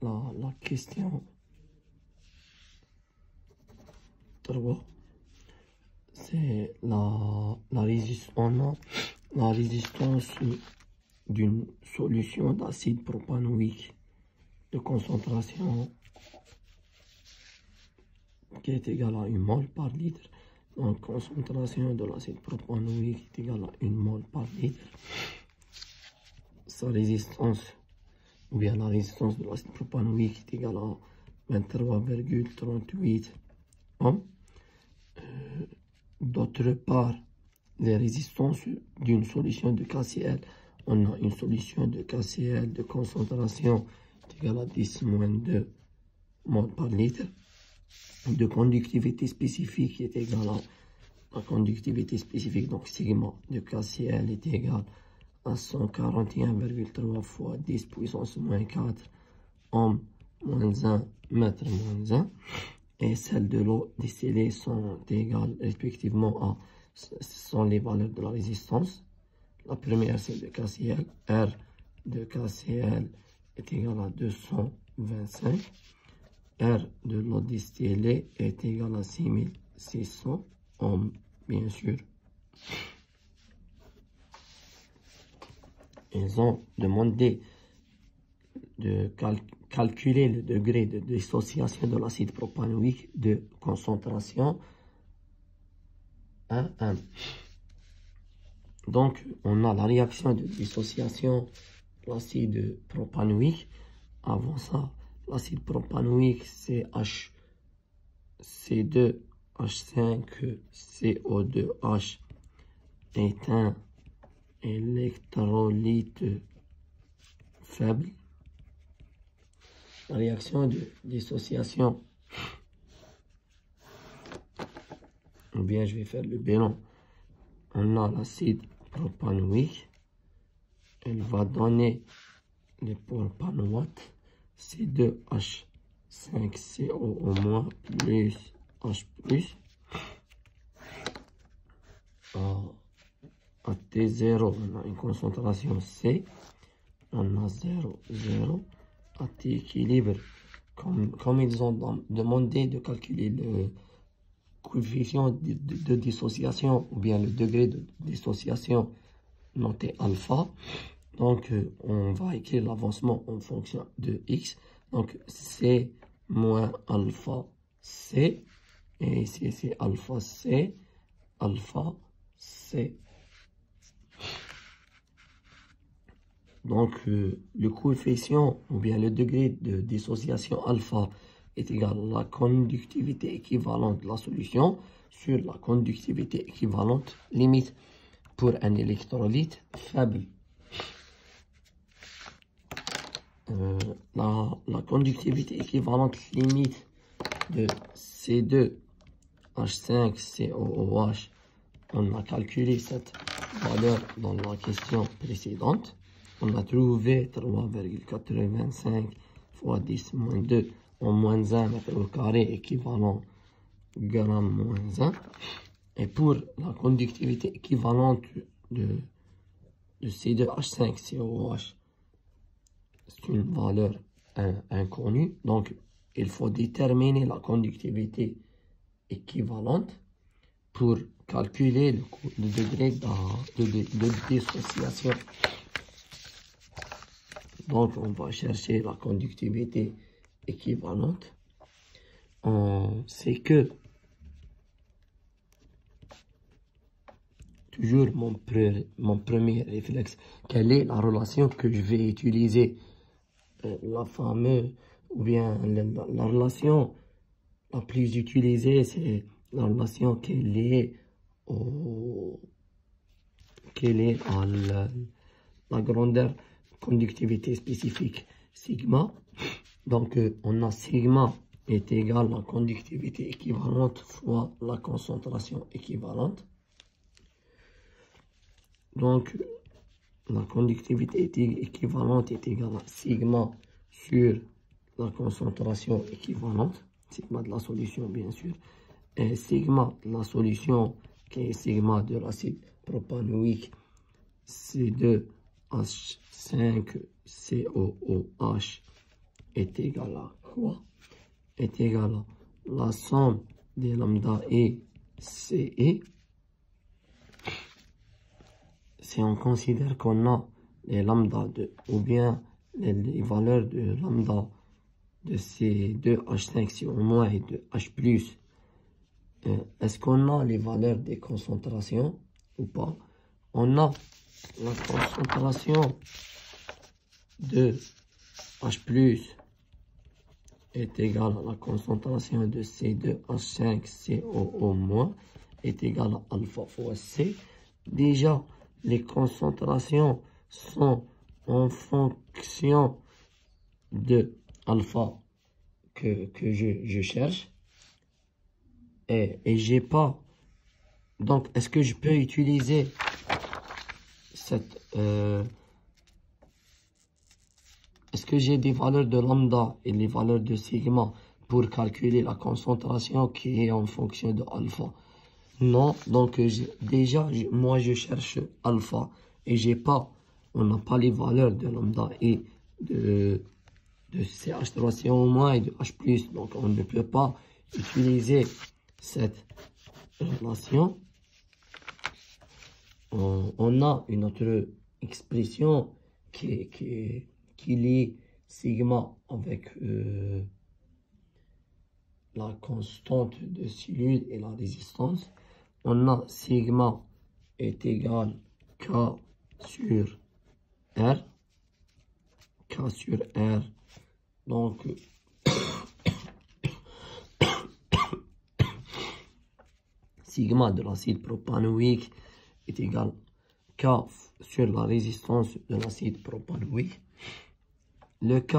la question 3. C'est la résistance d'une solution d'acide propanoïque de concentration qui est égale à 1 mol par litre. Donc, concentration de l'acide propanoïque est égale à 1 mol par litre. Sa résistance, ou bien la résistance de l'acide propanoïque est égale à 23,38 ohms. D'autre part, les résistances d'une solution de KCl. On a une solution de KCl de concentration égale à 10-2 mol par litre. De conductivité spécifique est égale à la conductivité spécifique, donc sigma de KCl est égal à 141,3 fois 10 puissance moins 4 ohm moins 1 mètre moins 1. Et celles de l'eau distillée sont égales respectivement à, ce sont les valeurs de la résistance. La première c'est de KCl, R de KCl est égal à 225. R de l'eau distillée est égal à 6600 ohms, bien sûr. Ils ont demandé de calculer le degré de dissociation de l'acide propanoïque de concentration 1,1. Donc, on a la réaction de dissociation de l'acide propanoïque. Avant ça, l'acide propanoïque, c'est C2H5CO2H est un électrolyte faible. La réaction de dissociation, ou bien je vais faire le bilan. On a l'acide propanoïque, elle va donner le propanoate C2H5CO plus H plus. À T0, on a une concentration C, on a 0,0. À T équilibre, comme ils ont demandé de calculer le coefficient de dissociation ou bien le degré de dissociation noté alpha, donc on va écrire l'avancement en fonction de x. Donc C moins alpha C, et ici c'est alpha C, alpha C. Donc, le coefficient ou bien le degré de dissociation alpha est égal à la conductivité équivalente de la solution sur la conductivité équivalente limite pour un électrolyte faible. La conductivité équivalente limite de C2H5COOH, on a calculé cette valeur dans la question précédente. On a trouvé 3,85 fois 10 moins 2 en moins 1 mètre au carré équivalent gramme moins 1. Et pour la conductivité équivalente de C2H5COOH, c'est une valeur inconnue. Donc, il faut déterminer la conductivité équivalente pour calculer le degré de dissociation. Donc, on va chercher la conductivité équivalente. C'est que, toujours mon premier réflexe, quelle est la relation que je vais utiliser? La fameuse, ou bien la relation la plus utilisée, c'est la relation qui est liée à la grandeur conductivité spécifique sigma. Donc on a sigma est égal à la conductivité équivalente fois la concentration équivalente. Donc la conductivité équivalente est égale à sigma sur la concentration équivalente, sigma de la solution bien sûr, et sigma de la solution qui est sigma de l'acide propanoïque C2H5COOH est égal à quoi? Est égal à la somme des lambda et CE. Si on considère qu'on a les lambda ou bien les valeurs de lambda de ces deux H5 si au moins et de H plus, est-ce qu'on a les valeurs des concentrations ou pas? On a la concentration de H plus est égale à la concentration de C2H5COO- est égale à alpha fois C. Déjà, les concentrations sont en fonction de alpha que je cherche. Et j'ai pas. Donc, est-ce que je peux utiliser cette... est-ce que j'ai des valeurs de lambda et les valeurs de sigma pour calculer la concentration qui est en fonction de alpha? Non, donc déjà, moi je cherche alpha et j'ai pas, on n'a pas les valeurs de lambda et de CH3CO- et de H+, donc on ne peut pas utiliser cette relation. On a une autre expression qui lie sigma avec la constante de cellule et la résistance. On a sigma est égal K sur R. K sur R. Donc, sigma de l'acide propanoïque est égal K sur la résistance de l'acide propanoïque. Le K,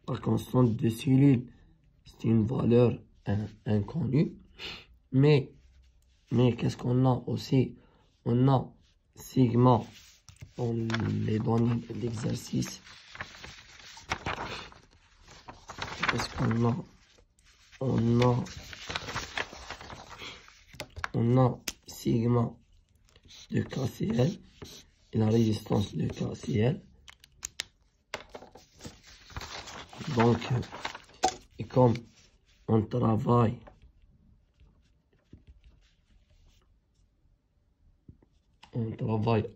la constante de cellule, c'est une valeur inconnue. Mais qu'est-ce qu'on a aussi? On a sigma dans les données de l'exercice. Qu'est-ce qu'on a? On a sigma de KCl et la résistance de KCl. Donc, et comme on travaille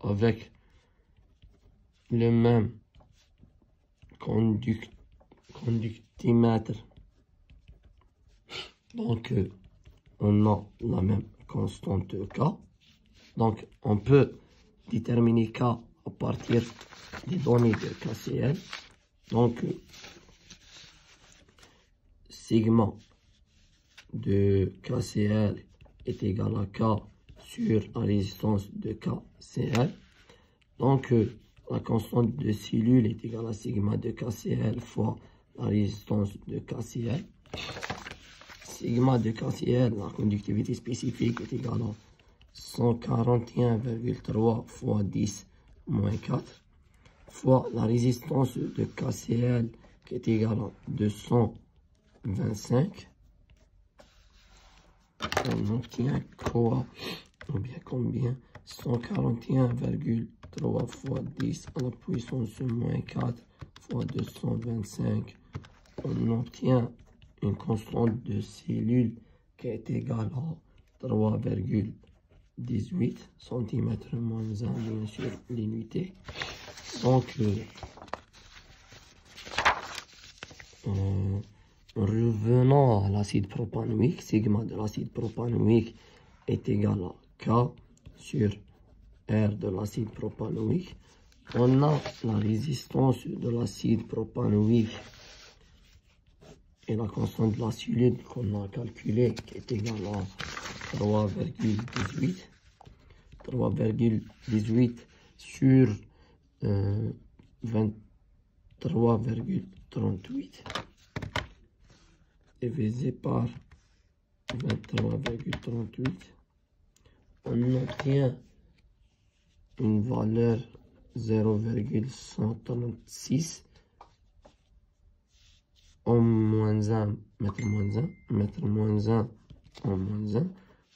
avec le même conductimètre, donc on a la même constante K. Donc on peut déterminer K à partir des données de KCl. Donc sigma de KCl est égal à K sur la résistance de KCl. Donc, la constante de cellule est égale à sigma de KCl fois la résistance de KCl. Sigma de KCl, la conductivité spécifique, est égale à 141,3 fois 10 moins 4 fois la résistance de KCl qui est égale à 225. On obtient quoi? Ou bien combien? 141,3 fois 10 à la puissance moins 4 fois 225. On obtient une constante de cellule qui est égale à 3,18 cm moins 1, bien sûr, l'unité. Donc, revenons à l'acide propanoïque. Sigma de l'acide propanoïque est égal à K sur R de l'acide propanoïque. On a la résistance de l'acide propanoïque et la constante de la cellule qu'on a calculée qui est égale à 3,18. 3,18 sur 23,38 divisé par 23,38. On obtient une valeur 0,136 en moins 1, mètre moins 1, mètre moins 1 en moins 1.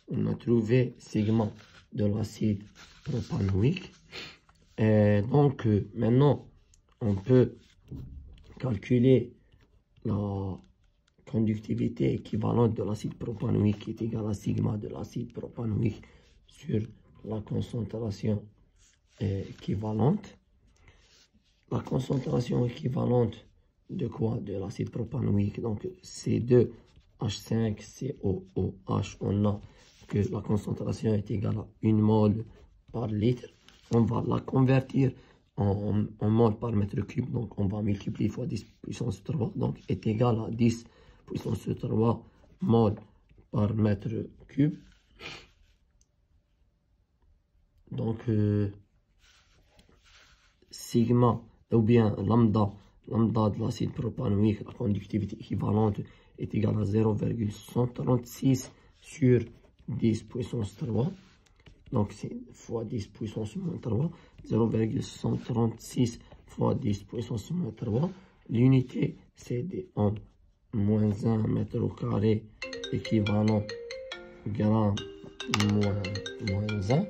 On a trouvé sigma de l'acide propanoïque. Et donc, maintenant, on peut calculer la conductivité équivalente de l'acide propanoïque qui est égale à sigma de l'acide propanoïque sur la concentration équivalente. La concentration équivalente de quoi? De l'acide propanoïque. Donc C2H5COOH, on a que la concentration est égale à 1 mol par litre. On va la convertir en mol par mètre cube. Donc on va multiplier fois 10 puissance 3. Donc est égal à 10 puissance 3 mol par mètre cube. Donc sigma ou bien lambda de l'acide propanoïque, la conductivité équivalente est égale à 0,136 sur 10 puissance 3. Donc c'est fois 10 puissance moins 3. 0,136 fois 10 puissance moins 3. L'unité c'est des ohms moins 1 mètre au carré équivalent gramme moins 1.